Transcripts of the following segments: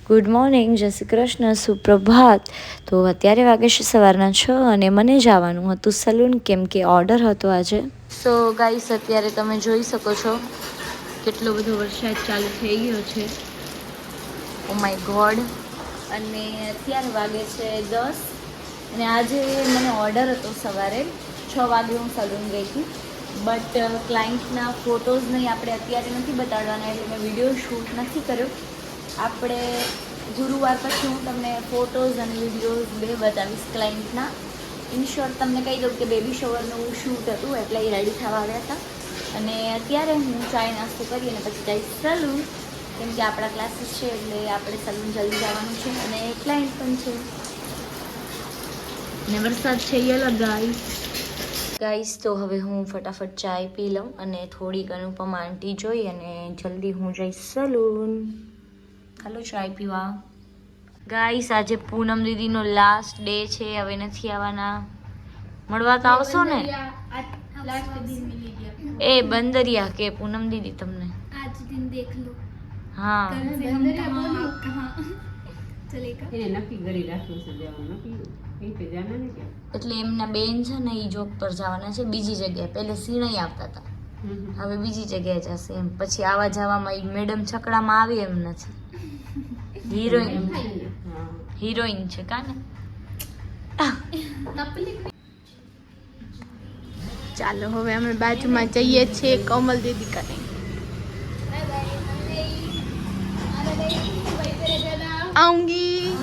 Good morning, જય શ્રી કૃષ્ણ, સુપ્રભાત. તો અત્યારે વાગે છે સવારના 6 અને મને જવાનું હતું સલૂન કેમ કે ઓર્ડર હતો આજે. સો ગાઈસ અત્યારે તમે જોઈ શકો છો કેટલો બધો વરસાદ ચાલુ થઈ ગયો છે. Oh my God. અને અત્યારે વાગે છે 10 અને આજે મને ઓર્ડર હતો સવારે 6 વાગે હું સલૂન ગઈ હતી. બટ ક્લાયન્ટના ફોટોઝ નહીં આપણે અત્યારે નથી બતાડવાના એટલે મેં વિડીયો શૂટ નથી કર્યો. આપણે ગુરુવાર પછી હું તમને ફોટોઝ અને વિડીયોઝ બે બતાવીશ ક્લાયન્ટના. ઇન શોર્ટ તમને કહી દઉં કે બેબી શોવરનું શૂટ હતું એટલે એ રેડી થવા આવ્યા હતા. અને અત્યારે હું ચાય નાસ્તો કરી અને પછી જઈશ સલૂન કેમ કે આપણા ક્લાસીસ છે એટલે આપણે સલૂન જલ્દી જવાનું છે અને ક્લાયન્ટ પણ છે ને વરસાદ છે યલો ગાઈસ. તો હવે હું ફટાફટ ચાય પી લઉં અને થોડીક અનુપમા આંટી જોઈ અને જલ્દી હું જઈશ સલૂન. હાલો ચાય પીવા. ગાઈસ આજે પૂનમ દીદીનો લાસ્ટ ડે છે, હવે નથી આવવાના. મળવા તો આવશો ને? એ બંદરિયા કે પૂનમ દીદી તમને आज दिन देख लो. હા એટલે એમના બેન છે ને એ જોબ પર જવાના છે બીજી જગ્યાએ. પહેલે સિણઈ આવતા હતા, હવે બીજી જગ્યાએ જશે એમ. પછી આવા જવામાં એ મેડમ છકડામાં આવી એમ નથી. હિરોઈન છે કાને. ચાલો હવે અમે બાજુમાં જઈએ છીએ કોમલ દીદી કને. આઉંગી.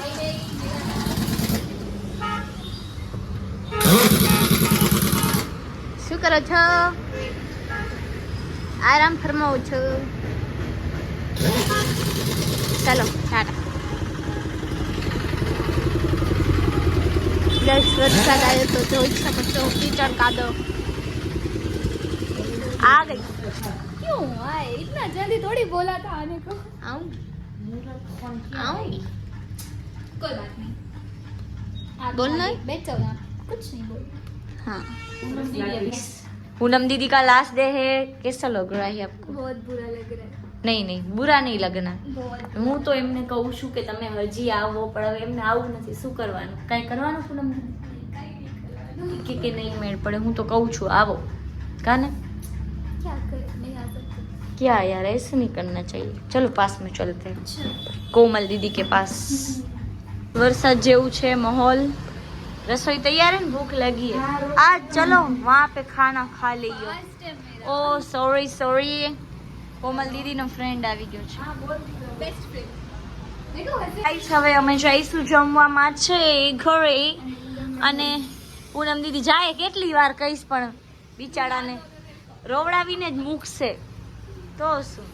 શું કરો છો? આરામ ફરમાવું છો? ચાલો ટાટા. वरसाद आयो तो જોઈ શકો છો कीचड़ कादो आ गई. क्यों आए इतना जल्दी थोड़ी बोला था आने को. आऊंगी कोई बात नहीं. आप बोलना बैठो ना कुछ नहीं बोल. हाँ पूनम दीदी का लास्ट डे है, कैसा लग रहा है आपको? बहुत बुरा लग रहा है. નહીં બુરા નહીં લગના. बहुत હું તો એમને કહું છું કે તમે હજી આવો પણ હવે એમને આવું નથી. શું કરવાનું? કાંઈ કરવાનું પૂનમ દીદી કે નહીં મેળ પડે. હું તો કહું છું આવો કાને. क्या करे नहीं आ सकते. क्या यार ऐसे नहीं करना चाहिए. चलो पास में चलते हैं कोमल दीदी के पास. वरसाद જેવું છે માહોલ. रसोई तैयार है? भूख लगी है. आज चलो वहाँ पे खाना खा लियो. ओ सॉरी કોમલ દીદીનો ફ્રેન્ડ આવી ગયો છે. बेस्ट फ्रेंड ગાઈસ હવે અમે જઈશું જમવામાં છે ઘરે. અને પૂનમ દીદી જાય કેટલી વાર કહીશ પણ બિચારાને રોવડાવીને જ મૂકશે તો શું.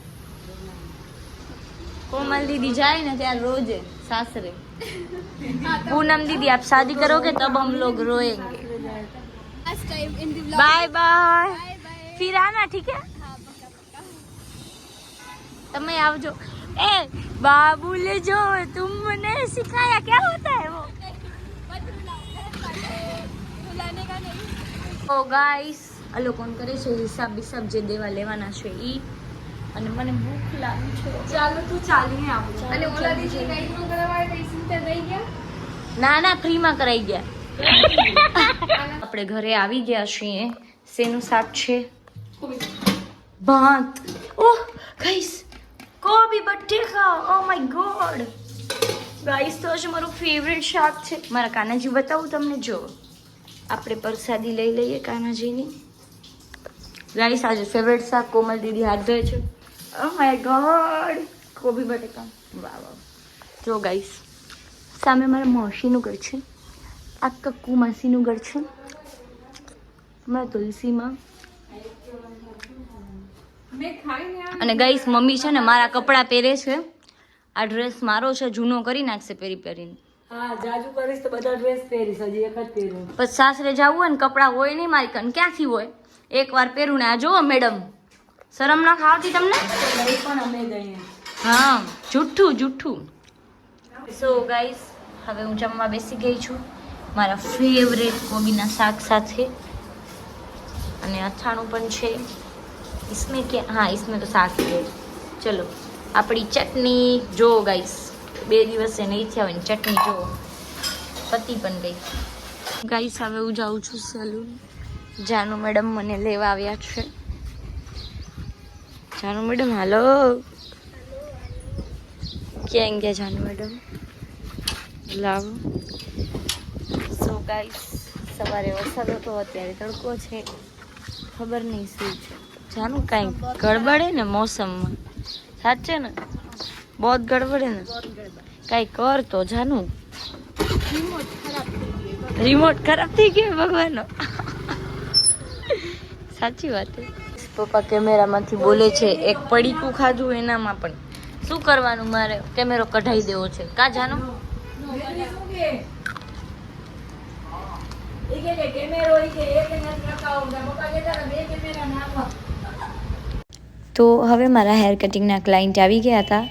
કોમલ દીદી જાય ને ત્યારે રોજે સાસરે पूनम दीदी आप शादी करोगे तब हम लोग रोएंगे. First time in the vlog. Bye bye. Bye bye. फिर आना ठीक है. તમે આવજો. ए बाबूले जो तुमने सिखाया क्या होता है वो. बुलाने का नहीं. ઓ ગાઈસ આ લોકો કરે છે હિસાબ બિસાબ જે દેવા લેવાના છે ઈ. અને મને ભૂખ લાગી છે. ચાલો તું ચાલીને આવું. અને ઓલા દીદી ગાઈડ નો કરવાય તો સિંતર દઈ ગયા. ના ફ્રીમાં કરાઈ ગયા. આપણે ઘરે આવી ગયા છીએ. શેનું શાક છે? ભાત. ઓહ ગાઈસ કોબી બટેકા. ઓ માય ગોડ ગાઈસ તો આજે મારું ફેવરેટ શાક છે. મારા કાનાજી બતાવું તમને. જો આપણે પ્રસાદી લઈ લઈએ કાનાજીની. ગાઈસ આજે ફેવરેટ શાક કોમલ દીદી હાથ ધોય છે. ઓ માય ગોડ કોબી બટેકા. વાહ વાહ. જો ગાઈસ સામે મારા માસીનું ઘર છે, આ કક્કુ માસીનું ઘર છે, મારા તુલસીમાં. અને ગાઈસ મમ્મી છે ને મારા કપડાં પહેરે છે. આ ડ્રેસ મારો છે, જૂનો કરી નાખશે પહેરીને. હા જાજુ કરીશ તો બધા ડ્રેસ પહેરીશ. હજી એક જ પહેરું. પછી સાસરે જવું હોય ને કપડાં હોય નહીં મારી કન. ક્યાંથી હોય? એકવાર પહેરું ને આ જોવો મેડમ શરમ ના ખાવતી તમને? નહીં પણ અમે ગઈએ. હા જુઠ્ઠું. સો ગાઈસ હવે હું જમવા બેસી ગઈ છું મારા ફેવરેટ કોબીના શાક સાથે. અને અથાણું પણ છે. इसमें क्या, हाँ इसमें तो साग है. चलो अपनी चटनी जो गाइस 2 દિવસે નહીં થયા હોય ને ચટણી જો પતી પણ ગઈ. ગાઈસ હવે હું જાઉં છું સલૂન. જાનુ મેડમ મને લેવા આવ્યા છે. જાનુ મેડમ હાલો. ક્યાં ગયા જાનુ મેડમ? લાવો. સો ગાઈસ સવારે વરસાદ હતો, અત્યારે તડકો છે. ખબર નહીં શું છે. જાનુ કાંઈ ગડબડે ને મોસમમાં. સાચે ને બહુ ગડબડે ને. કાંઈ કર તો જાનુ. રિમોટ ખરાબ થઈ ગયો ભગવાનનો. સાચી વાત છે. પપ્પા કેમેરામાંથી બોલે છે એક પડીકું ખાધું એનામાં પણ શું કરવાનું, મારે કેમેરો કઢાઈ દેવો છે. કા જાનું તો હવે મારા હેર કટિંગના ક્લાયન્ટ આવી ગયા હતા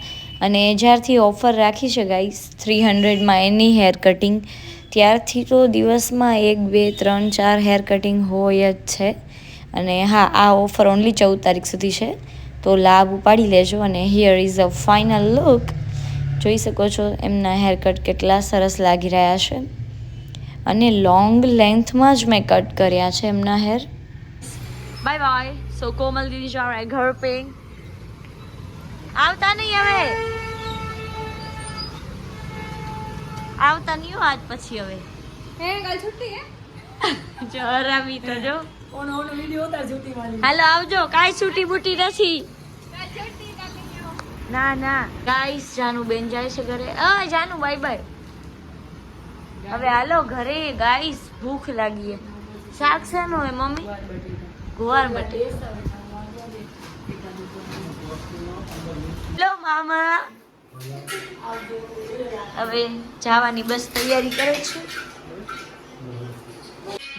અને જ્યારથી ઓફર રાખી છે ગાઈસ 300માં એની હેર કટિંગ, ત્યારથી તો દિવસમાં 1 2 3 4 હેર કટિંગ હોય જ છે. અને હા, આ ઓફર ઓનલી 14 તારીખ સુધી છે, તો લાભ ઉપાડી લેજો. અને here is a final look. જોઈ શકો છો એમના હેર કટ કેટલા સરસ લાગી રહ્યા છે. અને લોંગ લેન્થમાં જ મેં કટ કર્યા છે એમના hair. Bye bye. So Komal દીદી જા રહા હે ઘર પે. આવતા નહીં હવે, આવતા નહીં આજ પછી હવે. હે કાલ છુટ્ટી હે? જો હરામી તો જો. ઓનો વિડિયો ઉતાર છૂટી વાળી. હાલો આવજો, કાંઈ છૂટી બૂટી નથી. કાલ છુટ્ટી કાલ ના ના ગાઈસ, જાનુ બેન જાય છે ઘરે. Janu bye bye. હવે હાલો ઘરે ગાઈસ, ભૂખ લાગી. શાક શાનું હોય મમ્મી? ગુવાર બટેટા. લો મામા હવે જવાની બસ તૈયારી કરે છે.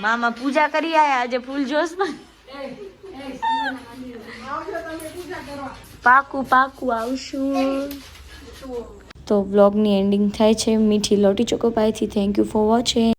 મામા પૂજા કરી આયા આજે ફૂલ જોશમાં. પાકું પાકું આવશું. તો વ્લોગની એન્ડિંગ થાય છે મીઠી લોટી ચોકોપાઈથી. Thank you for watching.